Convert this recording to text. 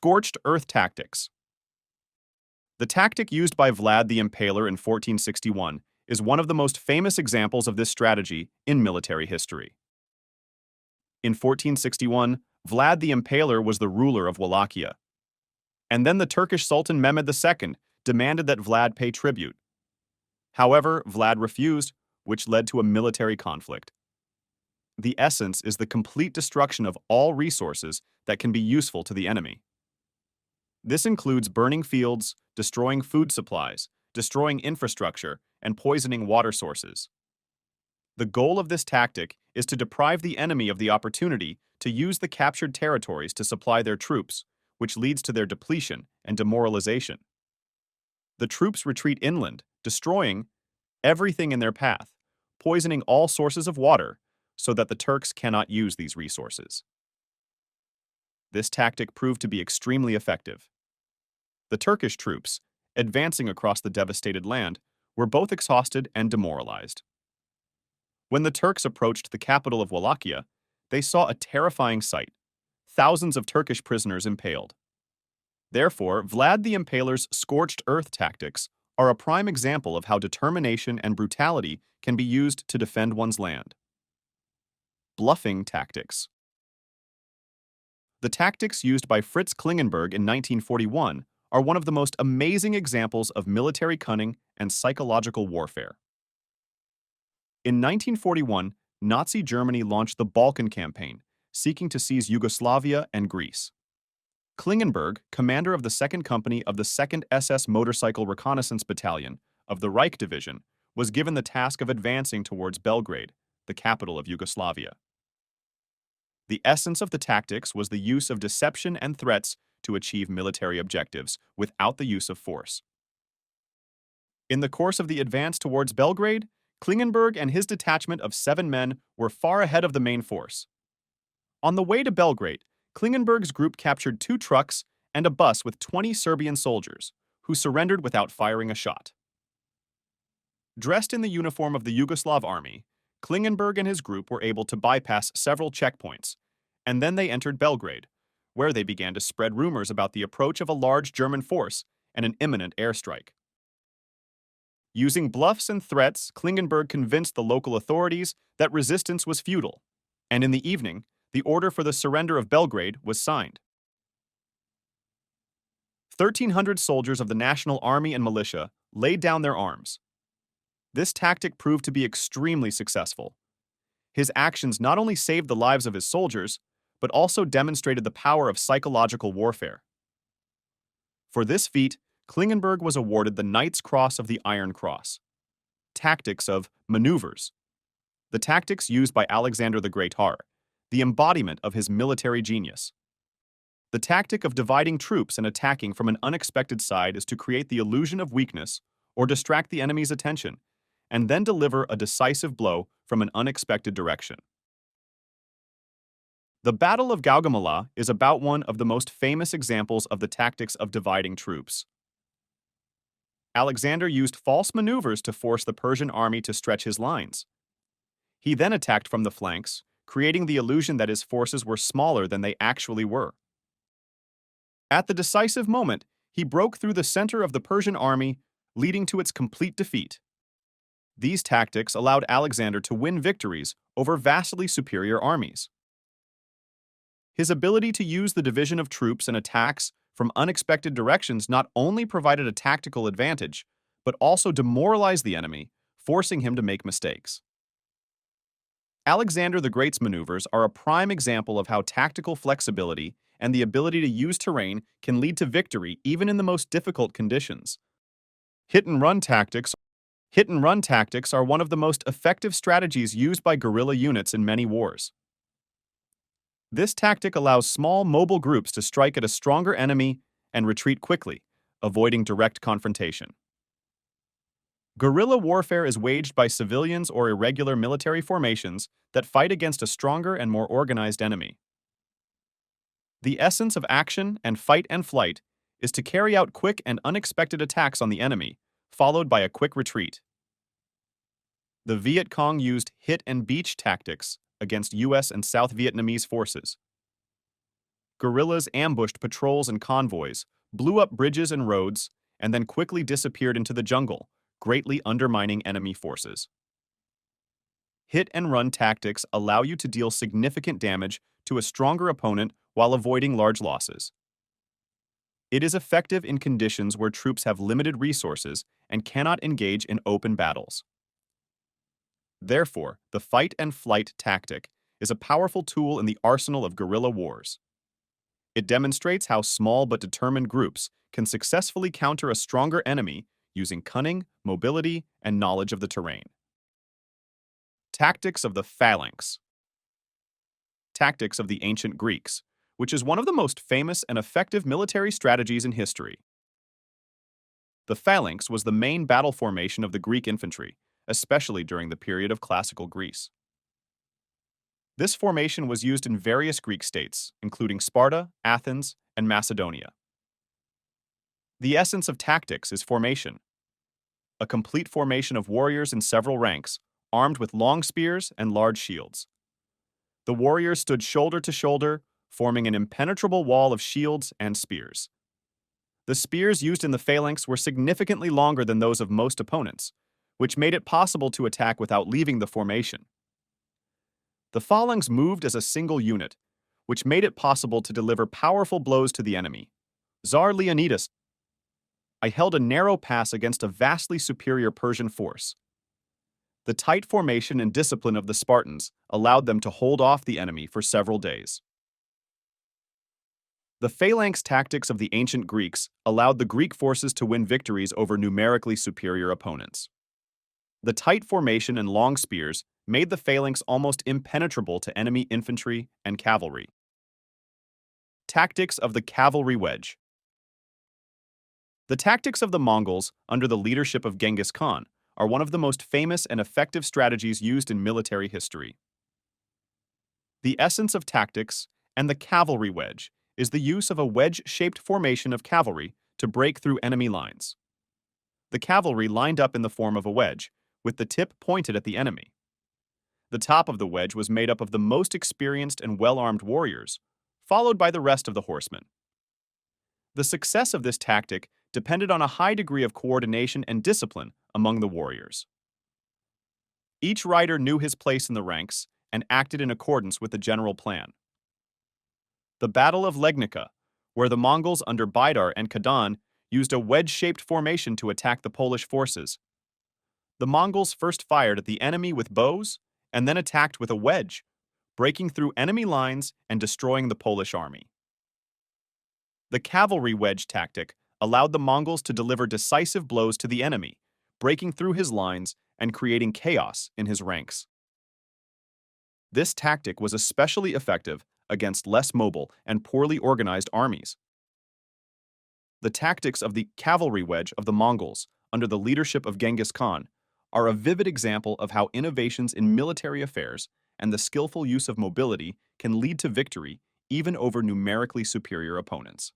Scorched Earth tactics. The tactic used by Vlad the Impaler in 1461 is one of the most famous examples of this strategy in military history. In 1461, Vlad the Impaler was the ruler of Wallachia. And then the Turkish Sultan Mehmed II demanded that Vlad pay tribute. However, Vlad refused, which led to a military conflict. The essence is the complete destruction of all resources that can be useful to the enemy. This includes burning fields, destroying food supplies, destroying infrastructure, and poisoning water sources. The goal of this tactic is to deprive the enemy of the opportunity to use the captured territories to supply their troops, which leads to their depletion and demoralization. The troops retreat inland, destroying everything in their path, poisoning all sources of water so that the Turks cannot use these resources. This tactic proved to be extremely effective. The Turkish troops, advancing across the devastated land, were both exhausted and demoralized. When the Turks approached the capital of Wallachia, they saw a terrifying sight: thousands of Turkish prisoners impaled. Therefore, Vlad the Impaler's Scorched Earth tactics are a prime example of how determination and brutality can be used to defend one's land. Bluffing tactics. The tactics used by Fritz Klingenberg in 1941 are one of the most amazing examples of military cunning and psychological warfare. In 1941, Nazi Germany launched the Balkan Campaign, seeking to seize Yugoslavia and Greece. Klingenberg, commander of the 2nd Company of the 2nd SS Motorcycle Reconnaissance Battalion of the Reich Division, was given the task of advancing towards Belgrade, the capital of Yugoslavia. The essence of the tactics was the use of deception and threats to achieve military objectives without the use of force. In the course of the advance towards Belgrade, Klingenberg and his detachment of 7 men were far ahead of the main force. On the way to Belgrade, Klingenberg's group captured 2 trucks and a bus with 20 Serbian soldiers, who surrendered without firing a shot. Dressed in the uniform of the Yugoslav army, Klingenberg and his group were able to bypass several checkpoints, and then they entered Belgrade, where they began to spread rumors about the approach of a large German force and an imminent airstrike. Using bluffs and threats, Klingenberg convinced the local authorities that resistance was futile, and in the evening, the order for the surrender of Belgrade was signed. 1,300 soldiers of the National Army and militia laid down their arms. This tactic proved to be extremely successful. His actions not only saved the lives of his soldiers, but also demonstrated the power of psychological warfare. For this feat, Klingenberg was awarded the Knight's Cross of the Iron Cross. Tactics of maneuvers. The tactics used by Alexander the Great are the embodiment of his military genius. The tactic of dividing troops and attacking from an unexpected side is to create the illusion of weakness or distract the enemy's attention, and then deliver a decisive blow from an unexpected direction. The Battle of Gaugamela is about one of the most famous examples of the tactics of dividing troops. Alexander used false maneuvers to force the Persian army to stretch his lines. He then attacked from the flanks, creating the illusion that his forces were smaller than they actually were. At the decisive moment, he broke through the center of the Persian army, leading to its complete defeat. These tactics allowed Alexander to win victories over vastly superior armies. His ability to use the division of troops and attacks from unexpected directions not only provided a tactical advantage, but also demoralized the enemy, forcing him to make mistakes. Alexander the Great's maneuvers are a prime example of how tactical flexibility and the ability to use terrain can lead to victory even in the most difficult conditions. Hit-and-run tactics are one of the most effective strategies used by guerrilla units in many wars. This tactic allows small, mobile groups to strike at a stronger enemy and retreat quickly, avoiding direct confrontation. Guerrilla warfare is waged by civilians or irregular military formations that fight against a stronger and more organized enemy. The essence of action and fight and flight is to carry out quick and unexpected attacks on the enemy, followed by a quick retreat. The Viet Cong used hit and beach tactics against U.S. and South Vietnamese forces. Guerrillas ambushed patrols and convoys, blew up bridges and roads, and then quickly disappeared into the jungle, greatly undermining enemy forces. Hit-and-run tactics allow you to deal significant damage to a stronger opponent while avoiding large losses. It is effective in conditions where troops have limited resources and cannot engage in open battles. Therefore, the fight-and-flight tactic is a powerful tool in the arsenal of guerrilla wars. It demonstrates how small but determined groups can successfully counter a stronger enemy using cunning, mobility, and knowledge of the terrain. Tactics of the Phalanx. Tactics of the ancient Greeks, which is one of the most famous and effective military strategies in history. The phalanx was the main battle formation of the Greek infantry, especially during the period of classical Greece. This formation was used in various Greek states, including Sparta, Athens, and Macedonia. The essence of tactics is formation. A complete formation of warriors in several ranks, armed with long spears and large shields. The warriors stood shoulder to shoulder, forming an impenetrable wall of shields and spears. The spears used in the phalanx were significantly longer than those of most opponents, which made it possible to attack without leaving the formation. The phalanx moved as a single unit, which made it possible to deliver powerful blows to the enemy. Tsar Leonidas, I held a narrow pass against a vastly superior Persian force. The tight formation and discipline of the Spartans allowed them to hold off the enemy for several days. The phalanx tactics of the ancient Greeks allowed the Greek forces to win victories over numerically superior opponents. The tight formation and long spears made the phalanx almost impenetrable to enemy infantry and cavalry. Tactics of the Cavalry Wedge. The tactics of the Mongols under the leadership of Genghis Khan are one of the most famous and effective strategies used in military history. The essence of tactics and the cavalry wedge is the use of a wedge-shaped formation of cavalry to break through enemy lines. The cavalry lined up in the form of a wedge, with the tip pointed at the enemy. The top of the wedge was made up of the most experienced and well-armed warriors, followed by the rest of the horsemen. The success of this tactic depended on a high degree of coordination and discipline among the warriors. Each rider knew his place in the ranks and acted in accordance with the general plan. The Battle of Legnica, where the Mongols under Baidar and Khadan used a wedge-shaped formation to attack the Polish forces. The Mongols first fired at the enemy with bows and then attacked with a wedge, breaking through enemy lines and destroying the Polish army. The cavalry wedge tactic allowed the Mongols to deliver decisive blows to the enemy, breaking through his lines and creating chaos in his ranks. This tactic was especially effective against less mobile and poorly organized armies. The tactics of the cavalry wedge of the Mongols under the leadership of Genghis Khan are a vivid example of how innovations in military affairs and the skillful use of mobility can lead to victory even over numerically superior opponents.